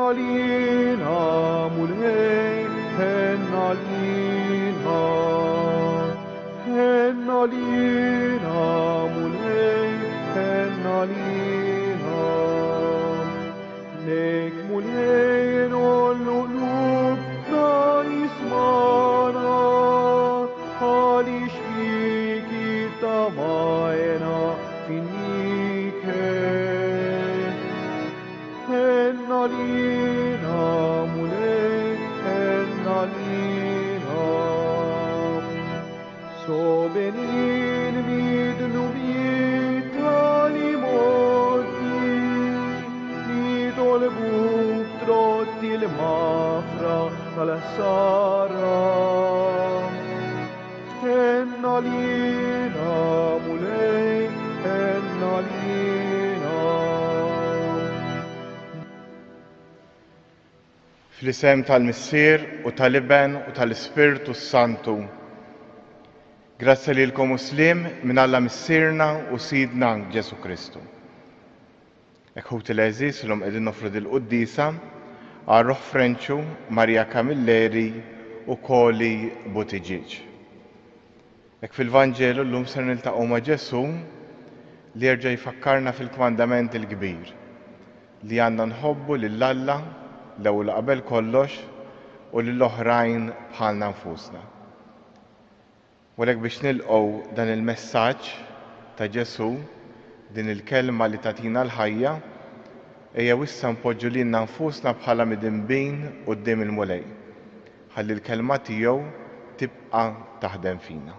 Hennalina mulhei, hennalina. Hennalina mulhei, hennalina. Nek mulhei nollulub na ismana. Halish fiki tamayna finike. Hennalina mulhei, hennalina. So benin midnumit talimoti, midolbuk trott il-mafra tal-sara. Hennalina mulhei, hennalina. Fl-isem tal-Missier u tal-Iben u tal-Ispirtu Santu. Grazzi lilkom Muslim minn Alla Missierna u Sidna Ġesu Kristu. Ekħuti l-eżis l-lum edin nofru dil-Quddisa għal Ruħ Frenċu, Marja Kamilleri u Koli Butiġiġ. Ek fil-Vanġelu l-lum ser niltaqgħu ma' Ġesu li jerġa' jfakkarna fil-kmandament il-kbir li għandna nħobbu lill-Alla l-ewwel qabel kollox u lill-oħrajn bħalna nfusna. U lek biex nilqgħu dan il-messaġġ ta' Ġesu, din il-kelma li tagħtina l-ħajja, ejja issa npoġġu lilna nfusna bħala midinbin quddiem il-mulej, ħalli l-kelma tiegħu tibqa' taħdem fina.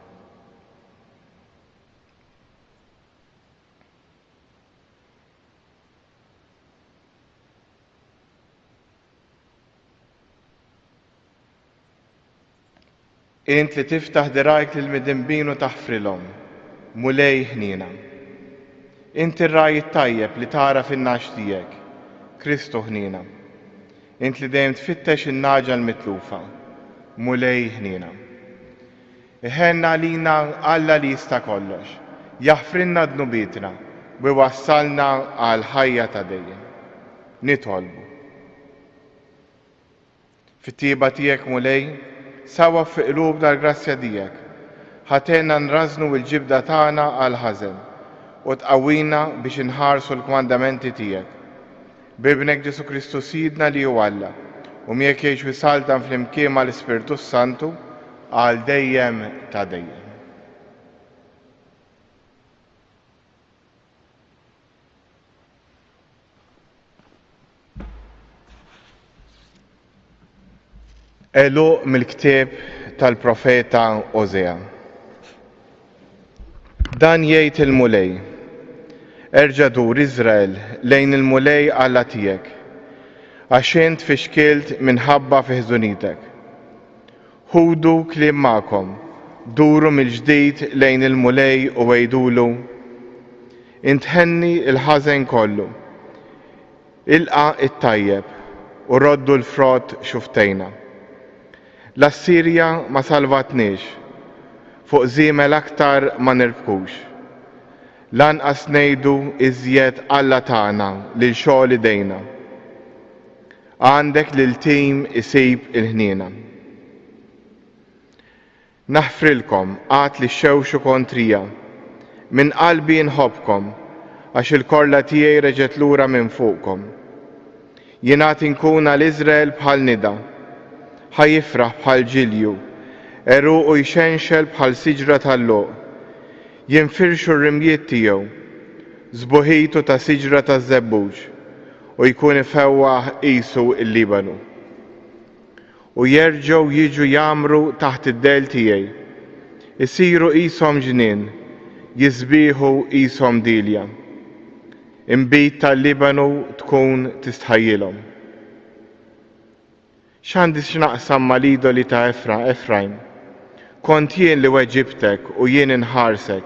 Int li tiftaħ dirajk lill-midinbin u taħfrilhom, mulej ħnina. Int ir-raj tajjeb li tara fin-nax tiegħek, Kristu ħnina. Int li dejjem tfittex in-naġa l-mitlufa, mulej ħnina. Iħenna għalina Alla li jista' kollox, jaħfrilna dnubitna u jwassalna għal ħajja ta' dejjem. Nitolbu. Fit-tieba tiegħek mulej, sawa fi qlubna l-grazzja tiegħek, ħatenna nrażnu l-ġibda tagħna għal ħażen u tqawwina biex inħarsu l-kmandamenti tiegħek. Bibnek Ġesu Kristu Sidna li hu Alla u miegħek jgħix wisaltan flimkien mal-Ispirtu Santu għal dejjem ta' dejjem. Eluq mill-ktieb tal-profeta Osea. Dan jgħid il-mulej, erġa' dur Iżrael lejn il-mulej Alla tiegħek, għax int fixkilt minħabba fi ħżunitek. Ħudu kliem magħkom, duru mill-ġdid lejn il-mulej u għejdulu, int ħenni il-ħażen kollu, ilqa' it-tajjeb u roddu l-frott xuftejna. L-Assirja ma salvatniex, fuq żiemel aktar ma nirbkux. Lanqas ngħidu iżjed Alla tagħna lil xogħol idejna. Għandek lil tim isib il-ħniena. Naħfrilkom għad li xewxu kontrija, minn qalbi nħobbkom, għax il-korla tiegħi reġgħet lura minn fuqkom. Jien għad inkun għal Iżrael bħal nida, ħajifraħ bħal ġilju, eruq u jxenxel bħal siġra tal-loq. Jinfirxu r-rimjiet tiegħu, żbuħitu ta' siġra ta' żebbuġ, u jkun ifewwaħ qisu l-Libanu. U jerġgħu jiġu jagħmru taħt id-del tiegħi, isiru qishom ġnien, jisbieħu qishom dilja. Imbit tal-Libanu tkun tistħajjilhom. X'għandi x'naqsam mal-idoli ta' Efraim? Kont jien li weġibtek u jien inħarsek.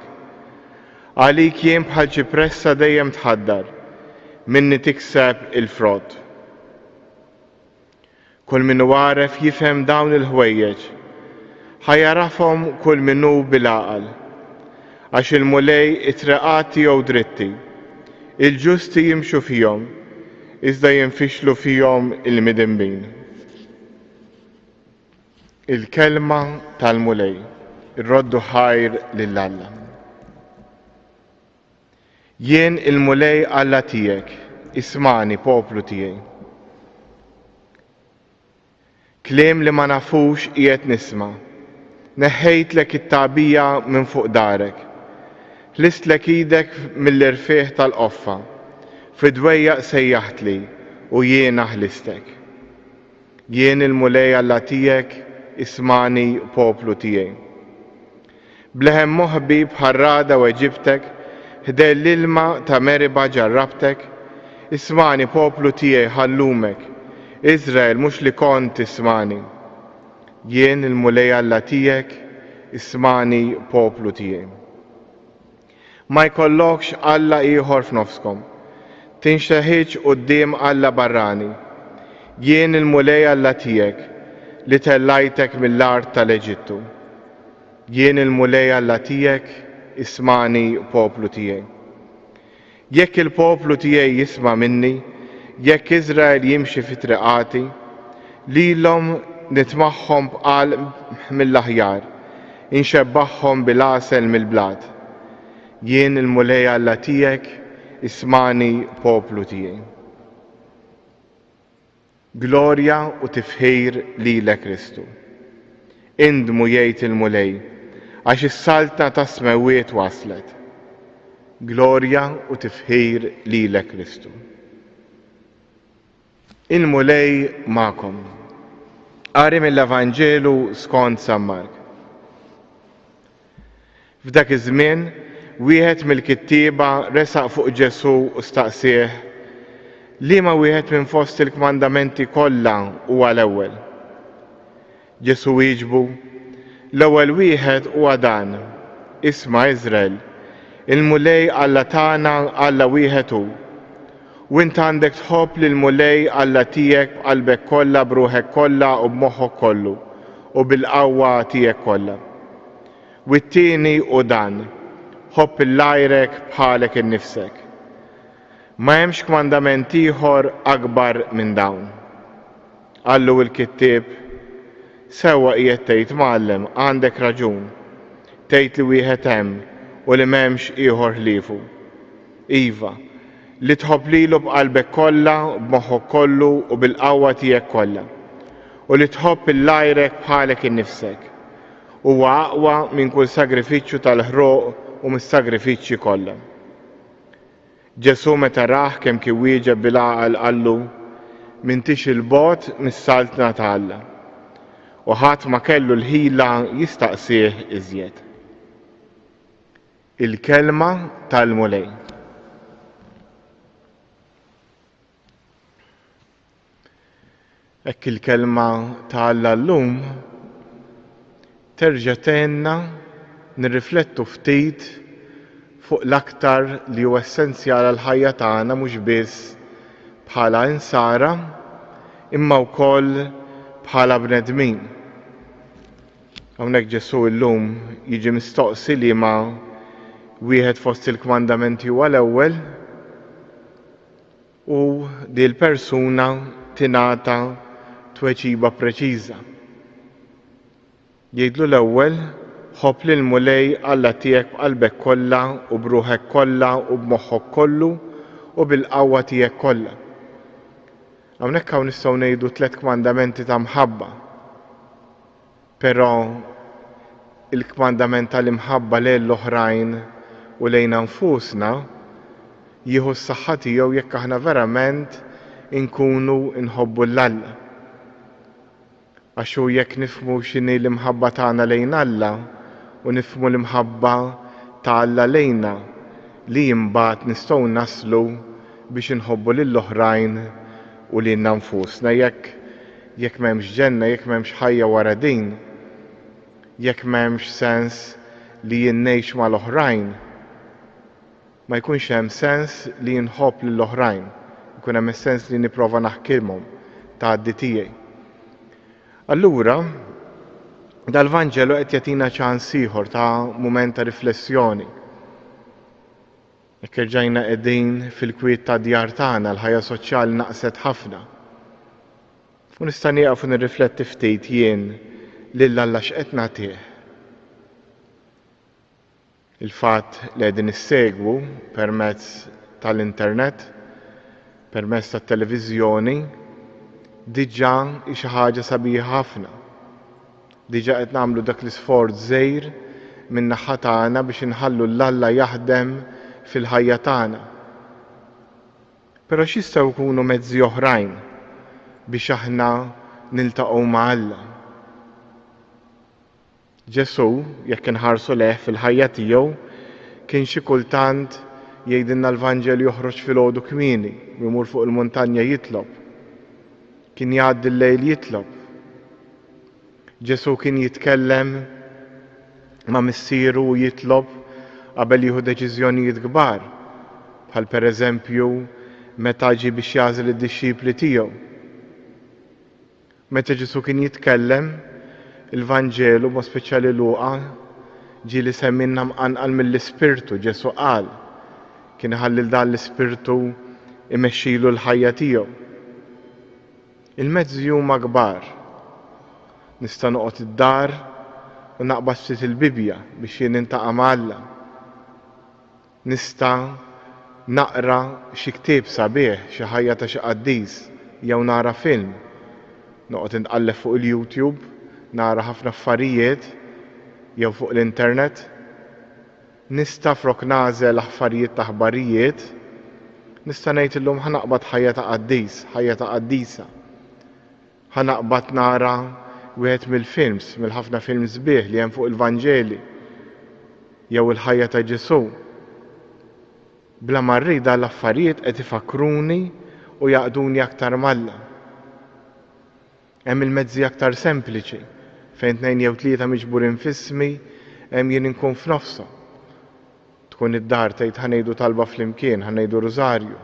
Għalik jien bħal ċipressa dejjem tħaddar, minni tikseb il-frott. Kull minnu għaref jifhem dawn il-ħwejjeġ, ħajarafhom kull minnu bil-għaqal, għax il-mulej it-treqat tiegħu dritti, il-ġusti jimxu fihom, iżda jinfixlu fihom il-midinbin. Il-kelma tal-mulej, ir-roddu ħajr lill-Alla. Jien il-mulej Alla tiegħek, ismani poplu tiegħi. Kliem li ma nafux qiegħed nisma', neħħejtlek it-tagħbija minn fuq darek, ħlistlek idek mill-irfieħ tal-qoffa, fid-dwejjaq sejjaħtli u jiena ħlistek. Jien il-mulej Alla tiegħek, ismani poplu tiegħi. Bleħem moħbi bħarrada u Eġiptek, ħdej l-ilma ta' Meriba ġarrabtek, ismani poplu tiegħi ħallumek, Izrael mhux li kont ismani. Jien il-mulej Alla tiegħek, ismani poplu tiegħi. Ma jkollokx Alla ieħor f'nofskom, tinxteħiġ quddiem Alla barrani. Jien il-mulej Alla tiegħek, li tellajtek mill-art tal-Eġittu. Jien il-mulej Alla tiegħek, ismani poplu tiegħi. Jekk il-poplu tiegħi jisma' minni, jekk Izrael jimxi fi triqati, lilhom nitmagħhom bqal mill-aħjar, inxebbaħħom bil-għasel mill-blad. Jien il-mulej Alla tiegħek, ismani poplu tiegħi. Glorja u tifħir lilek Kristu. Indmu jgħid il-mulej, għax is-salta ta' smewiet waslet. Glorja u tifħir lilek Kristu. Il-mulej ma'kom. Qari mill-Evanġelu skont San Mark. F'dak iż-żmien, wieħed mill-kittieba resaq fuq Ġesu u staqsih, liema wieħed minn fost il-kmandamenti kollha huwa l-ewwel. Ġesu wieġbu, l-ewwel wieħed huwa dan, isma' Iżrael, il-mulej Alla tagħna Alla wieħed hu. U int għandek tħobb lill-mulej Alla tiegħek b'qalbek kollha, b'ruħek kollha u b'moħħok kollu u bil-qawwa tiegħek kollha. U t-tieni hu dan, ħobb il-lajrek bħalek innifsek. Ma hemmx kmandament ieħor akbar minn dawn. Qallu l-kittieb, sewwa qiegħed tgħid Mgħallem, għandek raġun. Tgħid li wieħed hemm u li m'hemmx ieħor ħliefu. Iva, li tħobb lilu b'qalbek kollha, b'moħħok kollu u bil-qawwa tiegħek kollha. U li tħobb il-lajrek bħalek innifsek. Huwa aqwa minn kull sagrifiċċju tal-ħroq u mis-sagrifiċċji kollha. Ġesu meta rah kemm kien wieġeb bil-għaqal qallu, m'intix il-bogħod mis-saltna ta' Alla. U ħadd ma kellu l-ħila jistaqsih iżjed. Il-kelma tal-mulej. Hekk il-kelma ta' Alla llum terġa' tenna nirriflettu ftit fuq l-aktar li huwa essenzjali għall-ħajja tagħna mhux biss bħala insara imma wkoll bħala bnedmin. Hawnhekk Ġesu llum jiġi mistoqsi li ma wieħed fost il-kmandamenti huwa l-ewwel u di l-persuna tingħata tweġiba preċiża. Jgħidlu l-ewwel, ħobb lill-mulej Alla tiegħek b'qalbek kollha u b'ruħek kollha u b'moħħok kollu u bil-qawwa tiegħek kollha. Hawnhekk hawn nistgħu ngħidu 3 kmandamenti ta' mħabba. Però il-kmandament tal-imħabba lejn l-oħrajn u lejn nfusna jieħu s-saħħa tiegħu jekk aħna verament inkunu nħobbu l-Alla. Għax hu jekk nifhmu x'inhi l-imħabba tagħna lejn Alla u nifhmu l-imħabba ta' Alla lejna li imbagħad nistgħu naslu biex inħobbu lill-oħrajn u lilna nfusna. Jekk m'hemmx ġenna, jekk m'hemmx ħajja wara din, jekk m'hemmx sens li jien ngħix mal-oħrajn, ma jkunx hemm sens li nħobb lill-oħrajn, ikun hemm sens li nipprova naħkilhom tgħaddi tiegħi. Allura, dal-Vanġelu qed jagħtina ċans ieħor ta' mument ta' riflessjoni. Jekk irġajna qegħdin fil-kwiet ta' djar tagħna l-ħajja soċjali naqset ħafna. U nista' nieqaf u nirrifletti ftit jien lil Alla x'qed nagħtih. Il-fatt li qegħdin issegwu permezz tal-internet, permezz tat-televiżjoni, diġà hi xi ħaġa sabiħa ħafna. Diġà qed nagħmlu dak l-isforz żgħir min-naħa tagħna biex inħallu l-Alla jaħdem fil-ħajja tagħna. Però x'jistgħu jkunu mezzi oħrajn biex aħna niltaqgħu ma' Alla. Ġesu, jekk inħarsu leh fil-ħajja tiegħu, kien xi kultant jgħidilna l-Vanġel joħroġ filgħodu kmieni, jmur fuq il-muntanja jitlob. Kien jgħaddi l-lejl jitlob. Ġesu kien jitkellem ma' missieru u jitlob qabel jieħu deċiżjonijiet kbar, bħal pereżempju meta ġie biex jagħżel id-dixxipli tiegħu. Meta Ġesu kien jitkellem, il-Vanġelu ma' speċjali Luqa ġie li semminna mqanqal mill-Ispirtu. Ġesu qal kien iħallil dan l-Ispirtu imexxilu l-ħajja tiegħu. Il-mezzi huma kbar. Nista' noqgħod id-dar u naqbad ftit il-Bibja biex jien nintaqa' ma' Alla. Nista' naqra xi ktieb sabiħ, xi ħajja ta' xi qaddiż, jew nara film. Noqgħod inqalleb fuq il-YouTube, nara ħafna affarijiet, jew fuq l-internet. Nista' frok nagħżel affarijiet ta' aħbarijiet, nista' ngħid illum ħanaqbad ħajja ta' qaddiż, ħajja ta' qaddisa. Ħanaqbad nara wieħed mill-films, mill-ħafna films sbieħ li hemm fuq il-Vanġeli, jew il-ħajja ta' Ġesu. Bla ma rrida l-affarijiet qed ifakruni u jaqduni aktar malla. Hemm il-mezzi aktar sempliċi, fejn tnejn jew tlieta miġburin f'ismi, hemm jien inkun f'nofshom. Tkun id-dar tgħid ħanejdu talba flimkien, ħanejdu rożarju.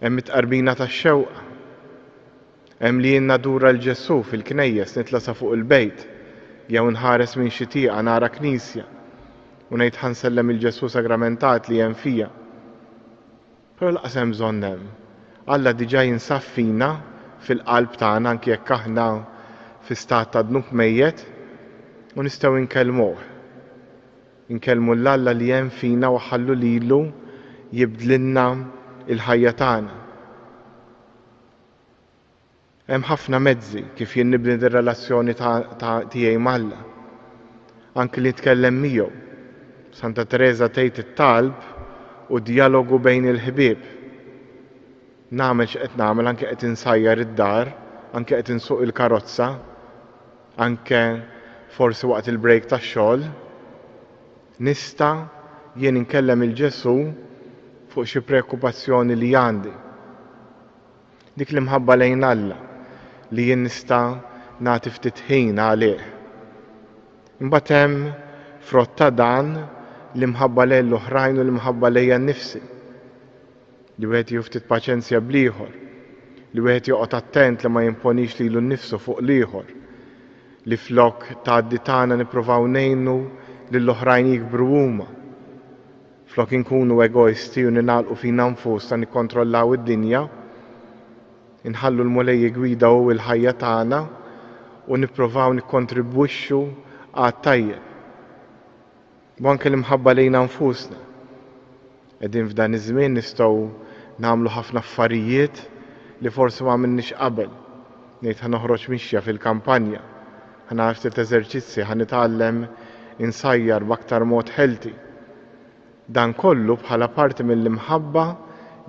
Hemm it-qarbina tax-xewqa. Hemm li jien nadura l-Ġesu fil-knejjes nitlasa fuq il-bejt, jew nħares minn xi tieqa nara knisja u ngħid ħansellem il-Ġesu sagramentat li hemm fija. Però laqas hemm bżonn hemm. Alla diġà jinsab fina fil-qalb tagħna anke jekk aħna fi stat ta' dnub mejjed u nistgħu nkellmuh. Nkellmu l-Alla li hemm fina u ħallu lilu jibdlilna il-ħajja tagħna. Hemm ħafna mezzi kif jien nibni ir-relazzjoni tiegħi mal-Alla. Anke li nitkellem miegħu. Santa Teresa tgħid it-talb u dijalogu bejn il-ħbieb. Nagħmel x'qed nagħmel anke qed insajjar id-dar, anke qed insuq il-karozza, anke forsi waqt il-break tax-xogħol. Nista' jien inkellem il-Ġesu fuq xi preokkupazzjoni li għandi. Dik li mħabba lejn Alla li jien nista' nagħti ftit ħin għalih. Imbagħad hemm frott ta' dan li mħabba lejn l-oħrajn u li mħabba lejja nnifsi. Li wieħed jieħu ftit paċenzja bl-ieħor, li wieħed joqgħod attent li ma jimponix lilu nnifsu fuq l-ieħor, li flok tgħaddi tagħna nippruvaw ngħinu lill-oħrajn jikbru huma. Flok inkunu egoisti u ninagħlqu fina nfusna nikkontrollaw id-dinja, inħallu l-mulej jigwidaw il-ħajja tagħna u nippruvaw nikkontribwixxu għat-tajjeb. U anke l-imħabba lejna nfusna. Qegħdin f'dan iż-żmien nistgħu nagħmlu ħafna affarijiet li forsi ma għamilniex qabel. Ngħid ħanoħroġ mixja fil-kampanja, ħanagħmel ftit eżerċizzi, ħanitgħallem insajjar b'aktar mod healthy. Dan kollu bħala parti mill-imħabba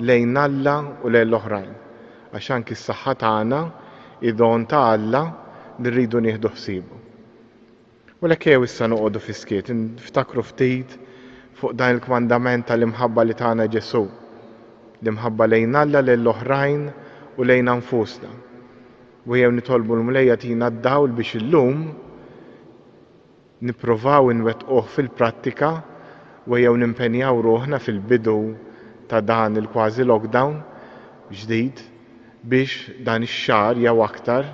lejn Alla u lejn l-oħrajn. Għax anki s-saħħa tagħna id-don ta' Alla li rridu nieħdu ħsiebu. U lek jew issa noqogħdu fiskiet, niftakru ftit fuq dan il-kmandament tal-imħabba li tagħna Ġesu. L-imħabba lejn Alla lejn l-oħrajn u lejn anfusna. U jew nitolbu l-Mulejja tina d-dawl biex illum nippruvaw inwettquh fil-prattika u jew nimpenjaw ruħna fil-bidu ta' dan il-kważi lockdown ġdid biex dan ix-xahar jew aktar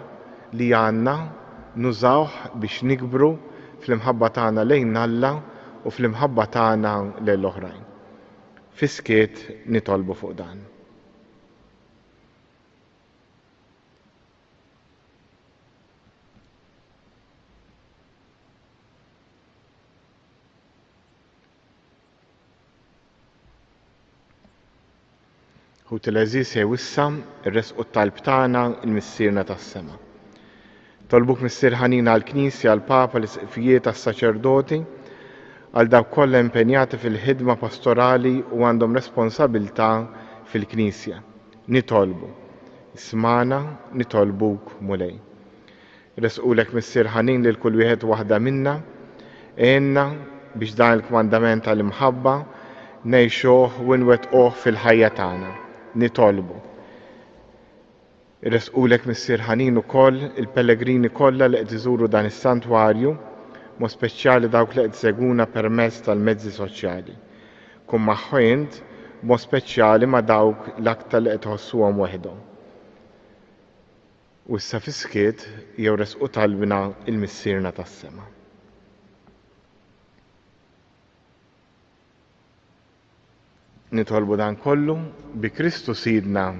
li għandna nużawh biex nikbru fl-imħabba tagħna lejn Alla u fl-imħabba tagħna lejn l-oħrajn. Fiskiet nitolbu fuq dan. Ħut il-Eżis jew issa irresqu t-talb tagħna il-missierna tas-sema. Tolbuk missier ħanina għall-Knisja, għall-Papa, l-isqfijiet tas-saċerdoti, għal dawk kollha impenjati fil-ħidma pastorali u għandhom responsabilità fil-Knisja. Nitolbu. Ismana, nitolbuk mulej. Irresqulek missier ħanin lil kull wieħed waħda minna, għenna biex dan il-kmandament tal-imħabba ngħixuh u nwettquh fil-ħajja tagħna. Nitolbu. Irresqulek missier ħanin ukoll il-pellegrini kollha li qed iżuru dan is-santwarju, mod speċjali dawk li qed iseguna permezz tal-mezzi soċjali. Kun magħhom mod speċjali ma' dawk l-aktar li qed iħossuhom waħedhom. U issa fiskiet jew resqu talbna il-missierna tas-sema. Nitolbu dan kollu bi Kristu Sidna.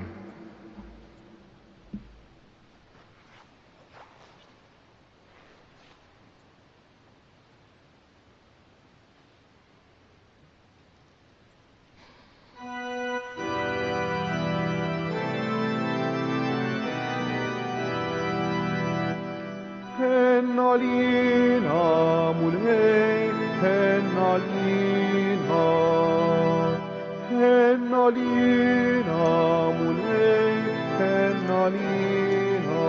Hennalina mulhej, hennalina. Hennalina mulhej, hennalina.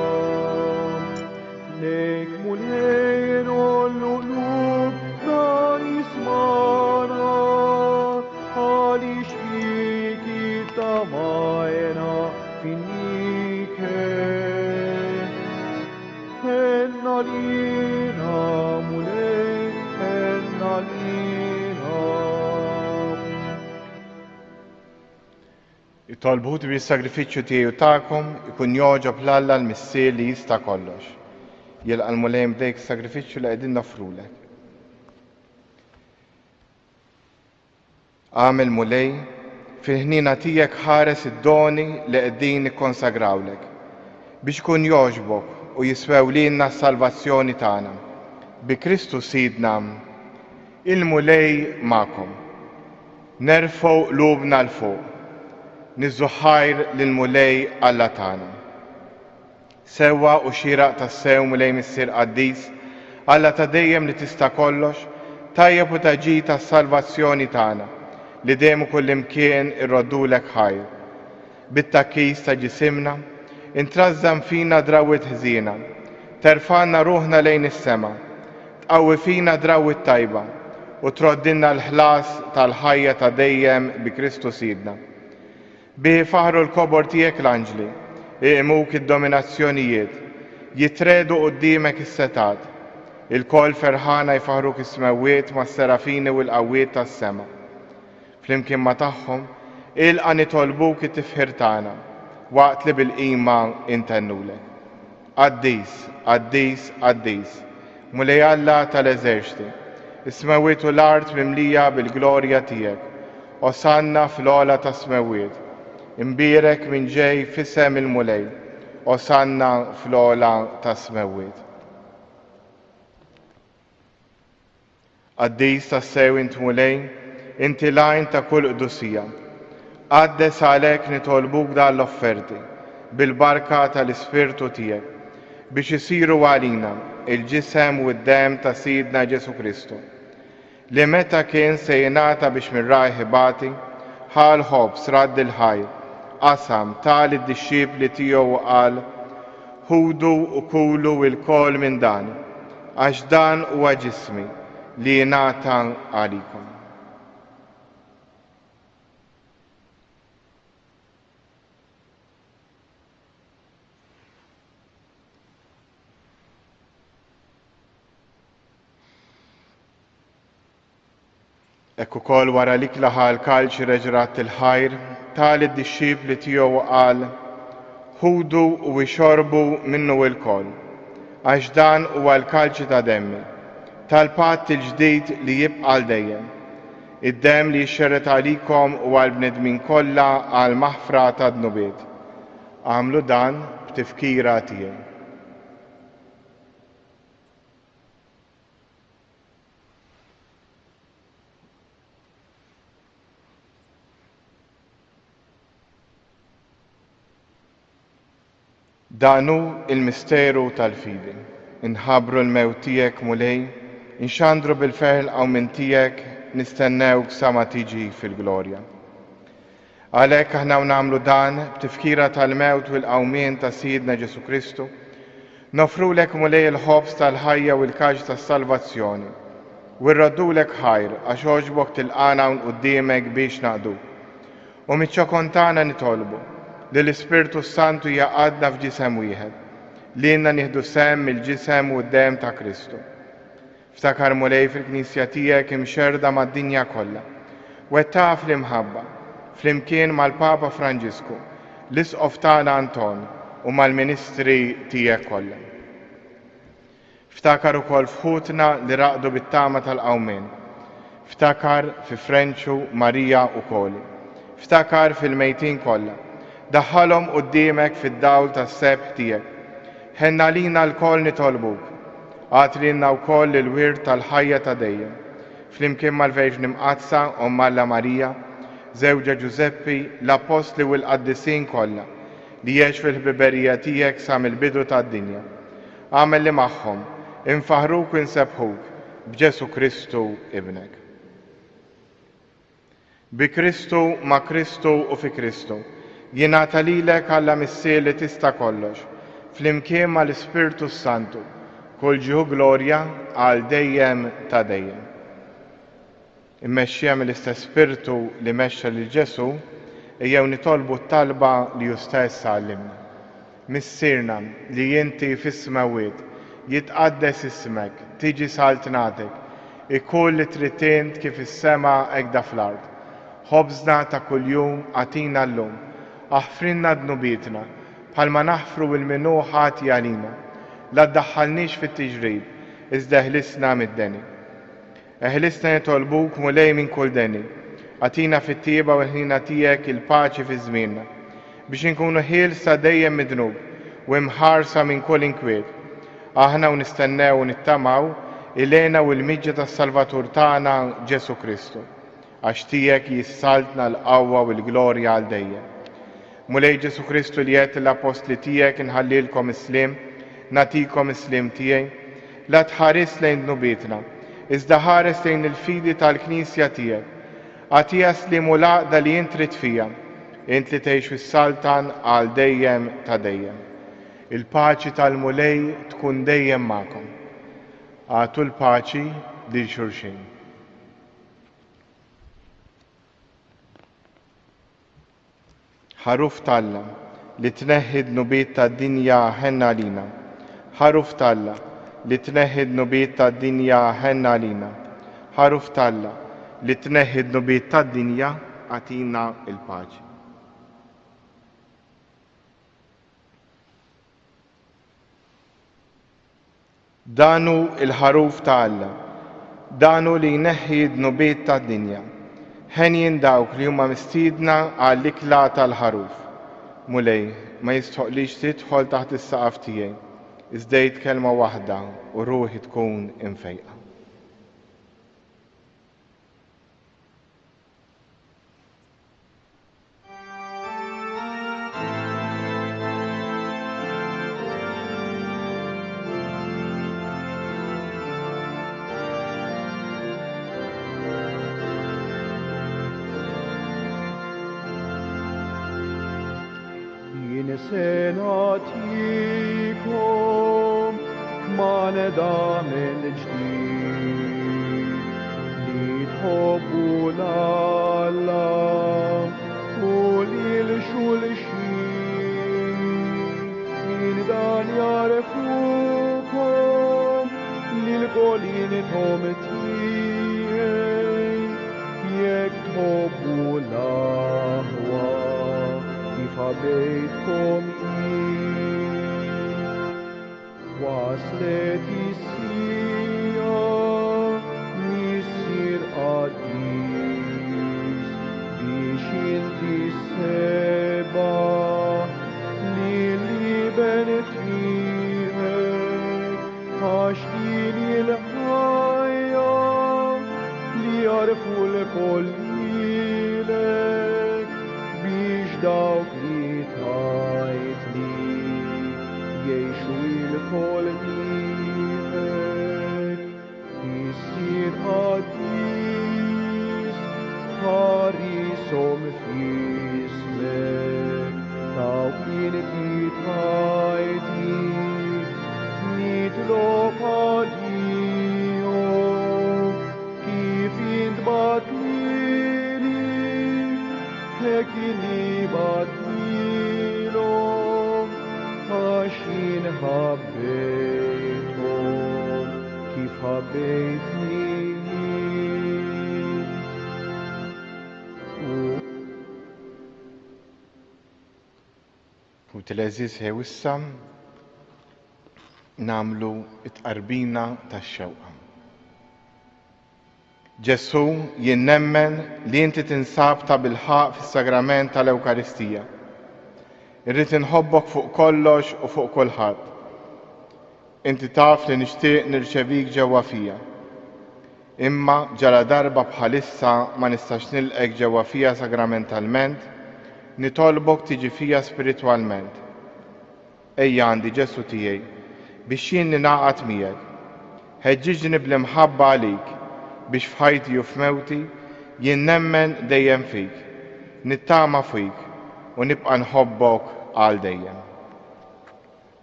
Lek mulhej nollu lub dan ismana. Għalix fiki tamajna finnike. Hennalina mulej, hennalina. It-tolbut bi s-sagrifiċċju tiegħu tagħkom ikun joġob l-Alla l-missier li jista' kollox. Jilqa' l-mulej b'dejk is-sagrifiċċju li qegħdin nofrulek. Għamel mulej fil-ħnina tiegħek ħares id-doni li qegħdin nikkonsagrawlek biex kun jogħġbok u jiswew lilna s-salvazzjoni tagħna. Bi Kristu Sidna, il-mulej magħkom. Nerfgħu qlubna l fuq. Niżżu ħajr lill-mulej Alla tagħna. Sewwa u xieraq tas-sew mulej missier Qaddis, Alla ta' dejjem li tista' kollox, tajjeb u taġi tas-salvazzjoni tagħna li dejjem kull imkien irroddulek ħajr. Bit-takkis ta' ġisimna, intrażżam fina drawwiet ħżiena, terfanna ruħna lejn is-sema, tqawwi fina drawwiet tajba u troddinna l-ħlas tal-ħajja ta' dejjem bi Kristu Sidna. Bi faħru l-kobor tiegħek l-anġli, iqmuk id-dominazzjonijiet, jitredu quddiemek is-setat, il-kol ferħana jfaħruk is-smewwiet mas-serafini u l-qawwiet tas-sema. Flimkien ma' tagħhom ilqa' nitolbuk it-tifħir tagħna waqt li bil-qima intennulek. Qaddis, Qaddis, Qaddis, mulej Alla tal-eżerċti, is-smewwiet u l-art mimlija bil-glorja tiegħek, osanna fl-ogħla tas-smewwiet. Imbierek minn ġej f'isem il-mulej, osanna fl-ogħla tas-smewwiet. Qaddis tas-sew int mulej, inti lajn ta' kull qdusija. Qaddes għalhekk nitolbuk dan l-offerti bil-barka tal-Ispirtu tiegħek biex isiru għalina il-ġisem u d-dem ta' Sidna Ġesu Kristu li meta kien se jingħata biex mir-raj ħibati ħal ħobb sradd il-ħajr qasam tal id-dixxiepli tiegħu qal ħudu u kulu l-kol minn dan għax dan huwa ġismi li jingħata għalikom. Ekk ukoll wara li klaħa l-kalċ reġrat il-ħajr, tal id-dixxiepli tiegħu qal ħudu u ixorbu minnu l-koll, għax dan huwa l-kalċ ta' demmi, tal-patt il-ġdid li jibqa' dejjem. id-dem li jxerret għalikom u għal-bnedmin kollha għal maħfra ta' dnubiet. Għamlu dan b'tifkira tiegħi. Danu il-misteru tal-fidi. Inħabru l-mewt tiegħek mulej, inxandru bil-ferħ l-qawmin tiegħek, nistennewk sa ma tiġi fil-glorja. Għalhekk aħna nagħmlu dan b'tifkira tal-mewt u l-qawmien ta' Sidna Ġesu Kristu, nofrulek mulej il-ħobs tal-ħajja u l-kaġ tas-salvazzjoni, u rraddulek ħajr għax għoġbok tilqana quddiemek biex naqdu. U miċ-ċokontana nitolbu li l-Ispirtu Santu jaqadna f'ġisem wieħed, li jenna nieħdu sem mill-ġisem u d-dem ta' Kristu. Ftakar mulej fil-Knisja tiegħek imxerda mad-dinja kollha, wettaha fl-imħabba, flimkien mal-Papa Franġisku, l-Isqof tagħna Anton u mal-Ministri tiegħek kollha. Ftakar ukoll f'ħutna li raqdu bit-tama tal-qawmien. Ftakar fi Frenċu, Marija u Koli. Ftakar fil-mejtin kollha. Daħħalhom quddiemek fid-dawl tas-sebħ tiegħek. Ħenna lina l-koll nitolbuk. Għatlilna wkoll il-wirt tal-ħajja ta' dejjem. Flimkien mal-Verġni Mqazza u Malla Marija, żewġa Ġuseppi, l-Apostli u l-Qaddisin kollha li jgħix fil-ħbiberija tiegħek sa mill-bidu tad-dinja. Għamel li magħhom, infaħruk u nsebħuk b'Ġesu Kristu ibnek. Bi Kristu, ma' Kristu u fi Kristu. Jingħata lilek Alla missier li tista' kollox, flimkien mal-Ispirtu Santu, kull ġieħu glorja għal dejjem ta' dejjem. Immexxija mill-istess Spirtu li mexxa lil Ġesu, ejjew nitolbu t-talba li hu stess għallimna. Missierna li inti fis-smawiet jitqaddes ismek, tiġi saltnatek, ikun li trid kif is-sema hekk da fl-ard. Ħobżna ta' kuljum għatina llum. Aħfrinna dnubietna, bħalma naħfru il-minuħat għalina, la ddaħħalniex fit-tiġrib, iżda ħlisna mid-deni. Eħlisna nitolbuk mulej minn kull deni, għatina fit-tieba u l-ħina tiegħek il-paċi fi żmienna, biex inkunu ħielsa dejjem midnub u imħarsa minn kull inkwiet. Aħna u nistennew u nittamaw ilena u l-miġġa tas-Salvatur tagħna Ġesu Kristu, għax tiegħek jissaltna l-qawwa u l-glorja għal dejjem. Mulej Ġesu Kristu li qed l-apostli tiegħek inħallilkom is-slim, nagħtikom is-slim tiegħi, la tħares lejn dnubietna, iżda ħares lejn il-fidi tal-Knisja tiegħek. Għatija slim u l-għaqda li int trid fija, int li tgħix fis-saltan għal dejjem ta' dejjem. Il-paċi tal-mulej tkun dejjem magħkom. Għatu l-paċi lil xulxin. Ħaruf Talla li tneħħi dnubiet tad-dinja ħenna lina. Ħaruf Talla li tneħħi dnubiet tad-dinja ħenna lina. Ħaruf Talla li tneħħi dnubiet tad-dinja għatina il-paċi. Danu il-ħaruf ta' Alla, danu li jneħħi dnubiet tad-dinja. Ħenjin dawk li huma mistiedna għall-ikla tal-ħaruf. Mulej, ma jistħoqlix tidħol taħt is-saqaf tiegħi, iżda kelma waħda u ruħi tkun infejqa. Senatikum kmaneda mill-ġdid li tħobbu l-Alla u lil-xulxin min dan jarefukom lil-qolin tomtijaj jek tħobbu l-Ahwa Habejtkom waslet is-sija misir għaddi jarfu l-kol lilek biex dawk li tajt li jiexu l-kol lilek jisir għaddis ħarisom fismek dawk li tajt li nitlok għalihom kif intbatlili hekk inni batlilhom għax inħabbejthom kif ħabbejtni. U t-leżiz wissam namlu it-qarbina tax-xewqa. Ġesu, jien nemmen li inti tinsab ta' bilħaq fis-sagrament tal-Ewkaristija. Irrid inħobbok fuq kollox u fuq kulħadd. Inti taf li nixtieq nirċevik ġewwa fija. Imma ġala darba bħalissa ma nistax nilqek ġewwa fija sagramentalment, nitolbok tiġi fija spiritwalment. Ejja għandi Ġesu tiegħi biex jien ninaqat miegħek. Ħeġġiġni bl-imħabba għalik biex f'ħajti u f'mewti jien nemmen dejjem fik, nittama fik u nibqa' nħobbok għal dejjem.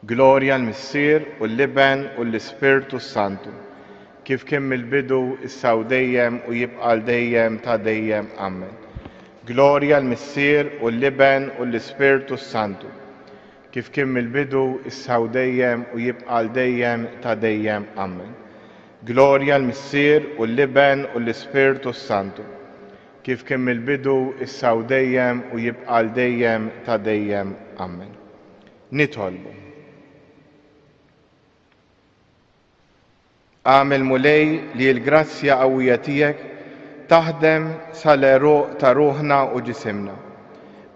Glorja l-Missier u l-Liben u l-Ispirtu Santu, kif kien mill-bidu issa u dejjem u jibqa' dejjem ta' dejjem. Amen. Glorja l-Missier u l-Liben u l-Ispirtu Santu, kif kien mill-bidu issa u dejjem u jibqa' dejjem ta' dejjem. Amen. Glorja l-Missier u l-Liben u l-Ispirtu Santu, kif kien mill-bidu issa u dejjem u jibqa' dejjem ta' dejjem. Amen. Nitolbu. Għamel mulej li l-grazzja qawwija tiegħek taħdem sal-eruq ta' ruħna u ġisimna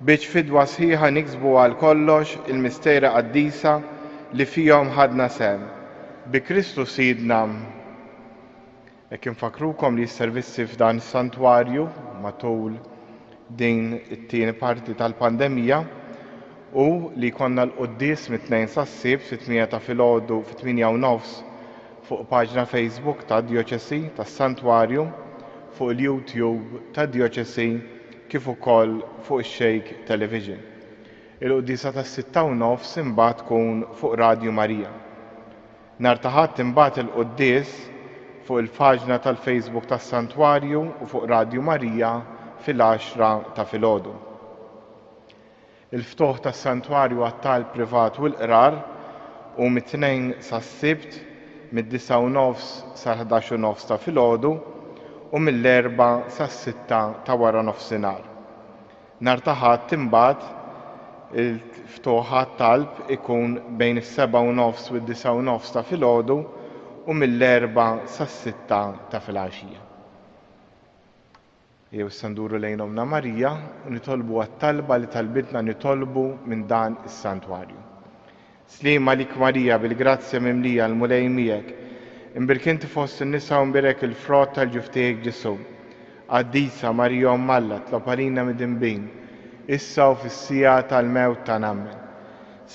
biex fidwa sħiħa niksbu għal kollox il-mistera qaddisa li fihom ħadna sem. Bi Kristu Sidna. Hekk infakrukom li s-servizzi f'dan is-santwarju matul din it-tieni parti tal-pandemija u li konna l-quddies mit-tnejn sas-sibt fit-8 ta' filgħodu fit-8:09 fuq paġna Facebook tad Djoċesi tas-Santwarju, fuq il-YouTube tad Djoċesi kif ukoll fuq ix-Xejk Television. Il-quddiesa tas-6:09 imbagħad tkun fuq Radio Marija. Nhar ta' Ħadd imbagħad il-quddies fuq il-paġna tal-Facebook tas-Santwarju u fuq Radio Marija fil-10 ta' filgħodu. Il-ftuħ tas-Santwarju għat-talb privat u l-qrar u mit-tnejn sas-sibt mid-9:09 sa 11:09 ta' filgħodu u mill-4 sas-6 ta' wara nofsinhar. Nhar ta' Ħadd imbagħad il-ftuħ għat-talb ikun bejn is-7:09 u d-9:09 ta' filgħodu u mill-4 sas-6 ta' filgħaxija. Jew issa nduru lejn Omna Marija u nitolbu għat-talba li talbitna nitolbu minn dan is-santwarju. Sliema lik Marija bil-grazzja mimlija l-mulej miegħek, imbirkinti fost in-nisa u mbirek il-frott tal-ġuftijek Ġesu. Qaddisa Marija Omm Alla tlob għalina mid-dinbin, issa u fis-sija tal-mewt tagħna. Amen.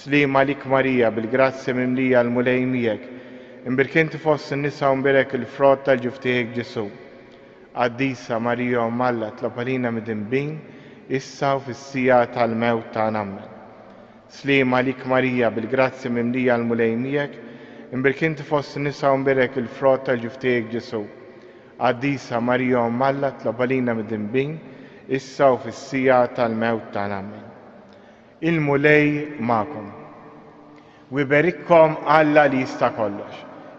Sliema lik Marija bil-grazzja mimlija l-mulej miegħek, imbirkinti fost in-nisa u mbirek il-frott tal-ġuftijek Ġesu. Qaddisa Marija Omm Alla tlob għalina mid-dinbin, issa u fis-sija tal-mewt tagħna. Amen. Sliema lik Marija bil-grazzja mimlija l-mulej miegħek, imbirkinti fost in-nisa u mbirek il-frott tal-ġuftijek Ġesu. Qaddisa Marija Omm Alla tlob għalina mid-dinbin, issa u fis-sija tal-mewt tagħna. Amen. Il-mulej magħkom. U jberikkom Alla li jista' kollox,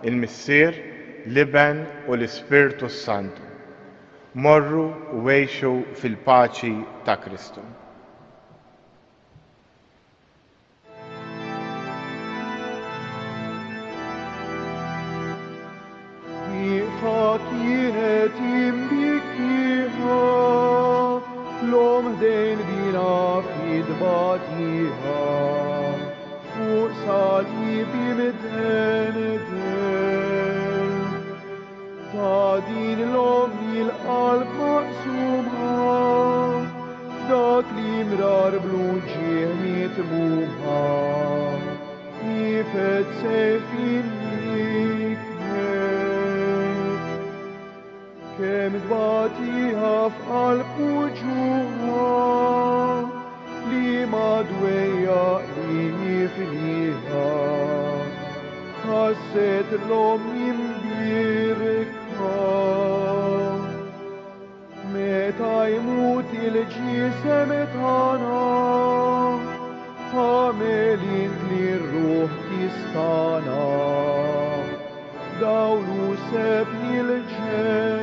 il-Missier, Liben u l-Ispirtu Santu. Morru u għejxu fil-paċi ta' Kristu. Kienet imbikkiħa l-om ħdejn bina fid-batiħa fuq salibi midden ta' din l-om il al maqsuma dak li mrar bluġieħ mitmuha nifet sejfin likmet kem dbatiħa f'qalbu ġuħa li madweja li nifniħa ħasset l-om jimbirka meta jmut il-ġisem tana ħamel int li r-ruħ tistana dawlu seb il-ġen